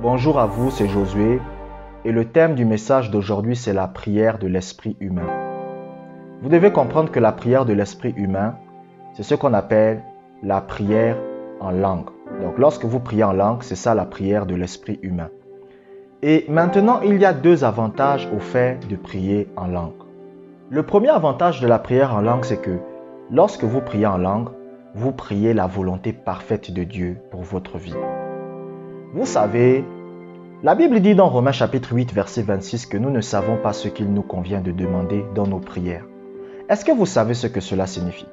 Bonjour à vous, c'est Josué et le thème du message d'aujourd'hui c'est la prière de l'esprit humain. Vous devez comprendre que la prière de l'esprit humain, c'est ce qu'on appelle la prière en langue. Donc lorsque vous priez en langue, c'est ça la prière de l'esprit humain. Et maintenant, il y a deux avantages au fait de prier en langue. Le premier avantage de la prière en langue, c'est que lorsque vous priez en langue, vous priez la volonté parfaite de Dieu pour votre vie. Vous savez, la Bible dit dans Romains chapitre 8, verset 26 que nous ne savons pas ce qu'il nous convient de demander dans nos prières. Est-ce que vous savez ce que cela signifie?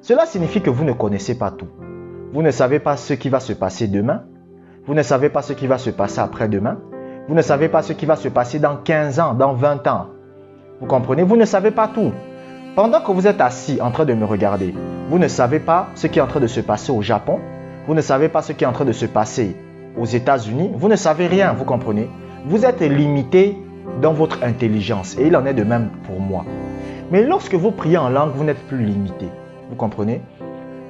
Cela signifie que vous ne connaissez pas tout. Vous ne savez pas ce qui va se passer demain. Vous ne savez pas ce qui va se passer après-demain. Vous ne savez pas ce qui va se passer dans 15 ans, dans 20 ans. Vous comprenez? Vous ne savez pas tout. Pendant que vous êtes assis en train de me regarder, vous ne savez pas ce qui est en train de se passer au Japon. Vous ne savez pas ce qui est en train de se passer aux États-Unis. Vous ne savez rien, vous comprenez? Vous êtes limité dans votre intelligence et il en est de même pour moi. Mais lorsque vous priez en langue, vous n'êtes plus limité. Vous comprenez?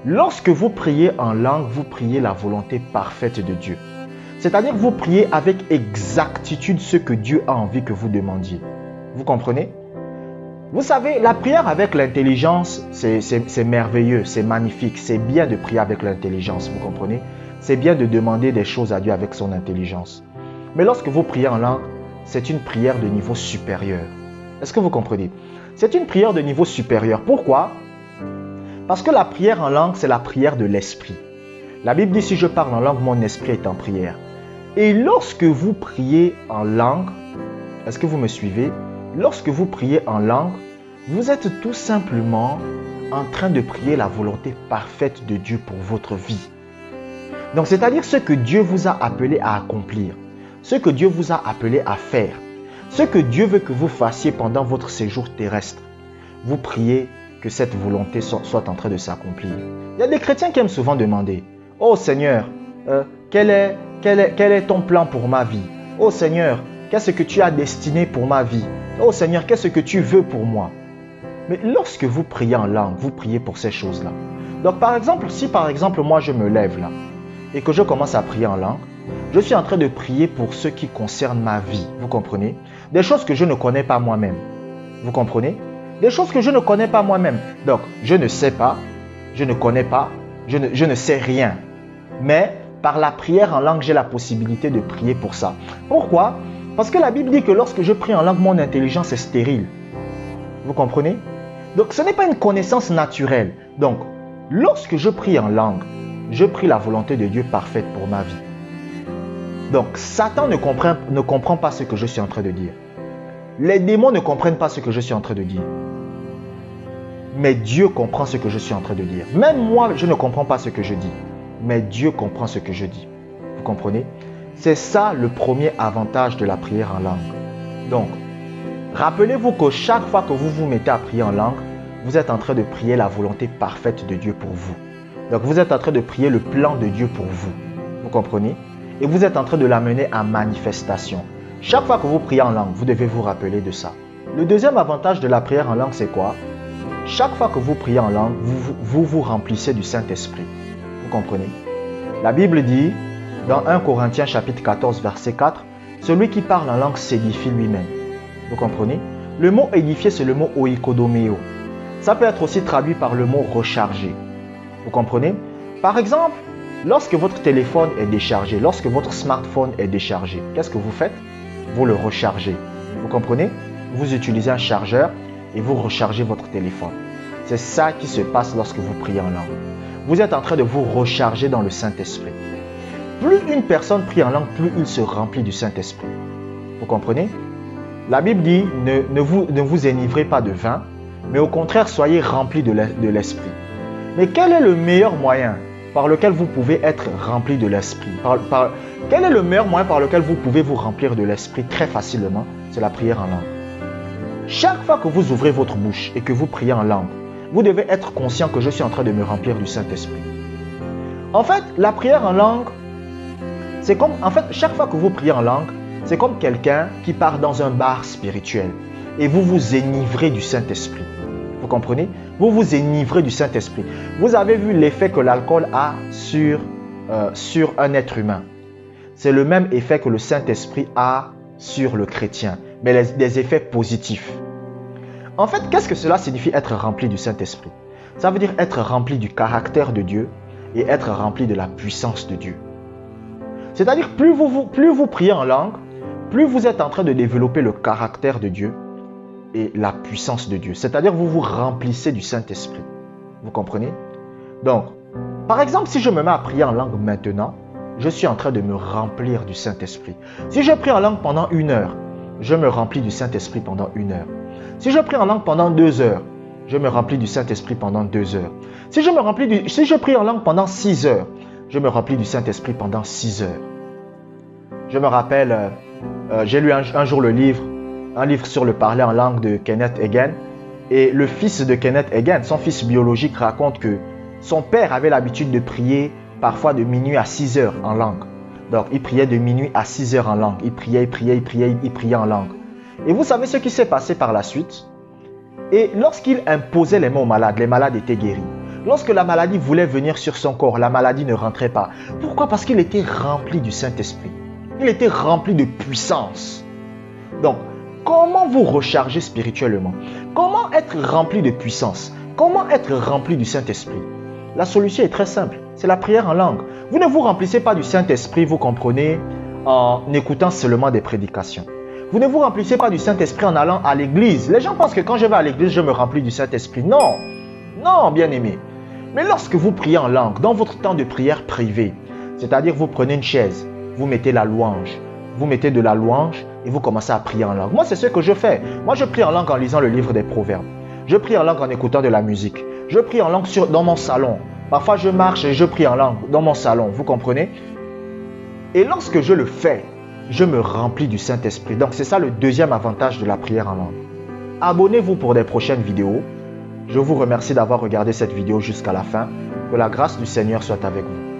Lorsque vous priez en langue, vous priez la volonté parfaite de Dieu. C'est-à-dire que vous priez avec exactitude ce que Dieu a envie que vous demandiez. Vous comprenez? Vous savez, la prière avec l'intelligence, c'est merveilleux, c'est magnifique. C'est bien de prier avec l'intelligence, vous comprenez? C'est bien de demander des choses à Dieu avec son intelligence. Mais lorsque vous priez en langue, c'est une prière de niveau supérieur. Est-ce que vous comprenez? C'est une prière de niveau supérieur. Pourquoi? Parce que la prière en langue, c'est la prière de l'esprit. La Bible dit, si je parle en langue, mon esprit est en prière. Et lorsque vous priez en langue, est-ce que vous me suivez? Lorsque vous priez en langue, vous êtes tout simplement en train de prier la volonté parfaite de Dieu pour votre vie. Donc, c'est-à-dire ce que Dieu vous a appelé à accomplir, ce que Dieu vous a appelé à faire, ce que Dieu veut que vous fassiez pendant votre séjour terrestre. Vous priez que cette volonté soit en train de s'accomplir. Il y a des chrétiens qui aiment souvent demander, « Oh Seigneur, quel est ton plan pour ma vie? Oh Seigneur, qu'est-ce que tu as destiné pour ma vie? Oh Seigneur, qu'est-ce que tu veux pour moi? » Mais lorsque vous priez en langue, vous priez pour ces choses-là. Donc par exemple, si par exemple moi je me lève là et que je commence à prier en langue, je suis en train de prier pour ce qui concerne ma vie. Vous comprenez? Des choses que je ne connais pas moi-même. Vous comprenez? Des choses que je ne connais pas moi-même. Donc, je ne sais pas, je ne connais pas, je ne sais rien. Mais par la prière en langue, j'ai la possibilité de prier pour ça. Pourquoi? Parce que la Bible dit que lorsque je prie en langue, mon intelligence est stérile. Vous comprenez? Donc, ce n'est pas une connaissance naturelle. Donc, lorsque je prie en langue, je prie la volonté de Dieu parfaite pour ma vie. Donc, Satan ne comprend pas ce que je suis en train de dire. Les démons ne comprennent pas ce que je suis en train de dire. Mais Dieu comprend ce que je suis en train de dire. Même moi, je ne comprends pas ce que je dis. Mais Dieu comprend ce que je dis. Vous comprenez? C'est ça le premier avantage de la prière en langue. Donc, rappelez-vous que chaque fois que vous vous mettez à prier en langue, vous êtes en train de prier la volonté parfaite de Dieu pour vous. Donc, vous êtes en train de prier le plan de Dieu pour vous. Vous comprenez? Et vous êtes en train de l'amener en manifestation. Chaque fois que vous priez en langue, vous devez vous rappeler de ça. Le deuxième avantage de la prière en langue, c'est quoi? Chaque fois que vous priez en langue, vous remplissez du Saint-Esprit. Vous comprenez? La Bible dit, dans 1 Corinthiens chapitre 14, verset 4, « Celui qui parle en langue s'édifie lui-même. » Vous comprenez? Le mot « édifier », c'est le mot « oikodomeo ». Ça peut être aussi traduit par le mot « recharger ». Vous comprenez? Par exemple, lorsque votre téléphone est déchargé, lorsque votre smartphone est déchargé, qu'est-ce que vous faites? Vous le rechargez. Vous comprenez? Vous utilisez un chargeur et vous rechargez votre téléphone. C'est ça qui se passe lorsque vous priez en langue. Vous êtes en train de vous recharger dans le Saint-Esprit. Plus une personne prie en langue, plus il se remplit du Saint-Esprit. Vous comprenez? La Bible dit, ne vous enivrez pas de vin, mais au contraire, soyez remplis de l'Esprit. Mais quel est le meilleur moyen par lequel vous pouvez être rempli de l'Esprit? Quel est le meilleur moyen par lequel vous pouvez vous remplir de l'Esprit très facilement? C'est la prière en langue. Chaque fois que vous ouvrez votre bouche et que vous priez en langue, vous devez être conscient que je suis en train de me remplir du Saint-Esprit. En fait, la prière en langue, c'est comme, chaque fois que vous priez en langue, c'est comme quelqu'un qui part dans un bar spirituel et vous vous enivrez du Saint-Esprit. Vous comprenez? Vous vous enivrez du Saint-Esprit. Vous avez vu l'effet que l'alcool a sur un être humain. c'est le même effet que le Saint-Esprit a sur le chrétien, mais des effets positifs. En fait, qu'est-ce que cela signifie être rempli du Saint-Esprit? Ça veut dire être rempli du caractère de Dieu et être rempli de la puissance de Dieu. C'est-à-dire, plus vous priez en langue, plus vous êtes en train de développer le caractère de Dieu et la puissance de Dieu. C'est-à-dire, vous vous remplissez du Saint-Esprit. Vous comprenez? Donc, par exemple, si je me mets à prier en langue maintenant, je suis en train de me remplir du Saint-Esprit. Si je prie en langue pendant 1 heure, je me remplis du Saint-Esprit pendant 1 heure. Si je prie en langue pendant 2 heures, je me remplis du Saint-Esprit pendant 2 heures. Si je prie en langue pendant 6 heures, je me remplis du Saint-Esprit pendant 6 heures. Je me rappelle, j'ai lu un jour un livre sur le parler en langue de Kenneth Hagin. Et le fils de Kenneth Hagin, son fils biologique, raconte que son père avait l'habitude de prier parfois de minuit à 6 heures en langue. Donc, il priait de minuit à 6 heures en langue. Il priait en langue. Et vous savez ce qui s'est passé par la suite? Et lorsqu'il imposait les mains aux malades, les malades étaient guéris. Lorsque la maladie voulait venir sur son corps, la maladie ne rentrait pas. Pourquoi? Parce qu'il était rempli du Saint-Esprit. Il était rempli de puissance. Donc, comment vous recharger spirituellement? Comment être rempli de puissance? Comment être rempli du Saint-Esprit? La solution est très simple, c'est la prière en langue. Vous ne vous remplissez pas du Saint-Esprit, vous comprenez, en écoutant seulement des prédications. Vous ne vous remplissez pas du Saint-Esprit en allant à l'église. Les gens pensent que quand je vais à l'église, je me remplis du Saint-Esprit. Non, non, bien-aimé. Mais lorsque vous priez en langue, dans votre temps de prière privé, c'est-à-dire vous prenez une chaise, vous mettez la louange, vous mettez de la louange et vous commencez à prier en langue. Moi, c'est ce que je fais. Moi, je prie en langue en lisant le livre des Proverbes. Je prie en langue en écoutant de la musique. Je prie en langue dans mon salon. Parfois, je marche et je prie en langue dans mon salon. Vous comprenez? Et lorsque je le fais, je me remplis du Saint-Esprit. Donc, c'est ça le deuxième avantage de la prière en langue. Abonnez-vous pour des prochaines vidéos. Je vous remercie d'avoir regardé cette vidéo jusqu'à la fin. Que la grâce du Seigneur soit avec vous.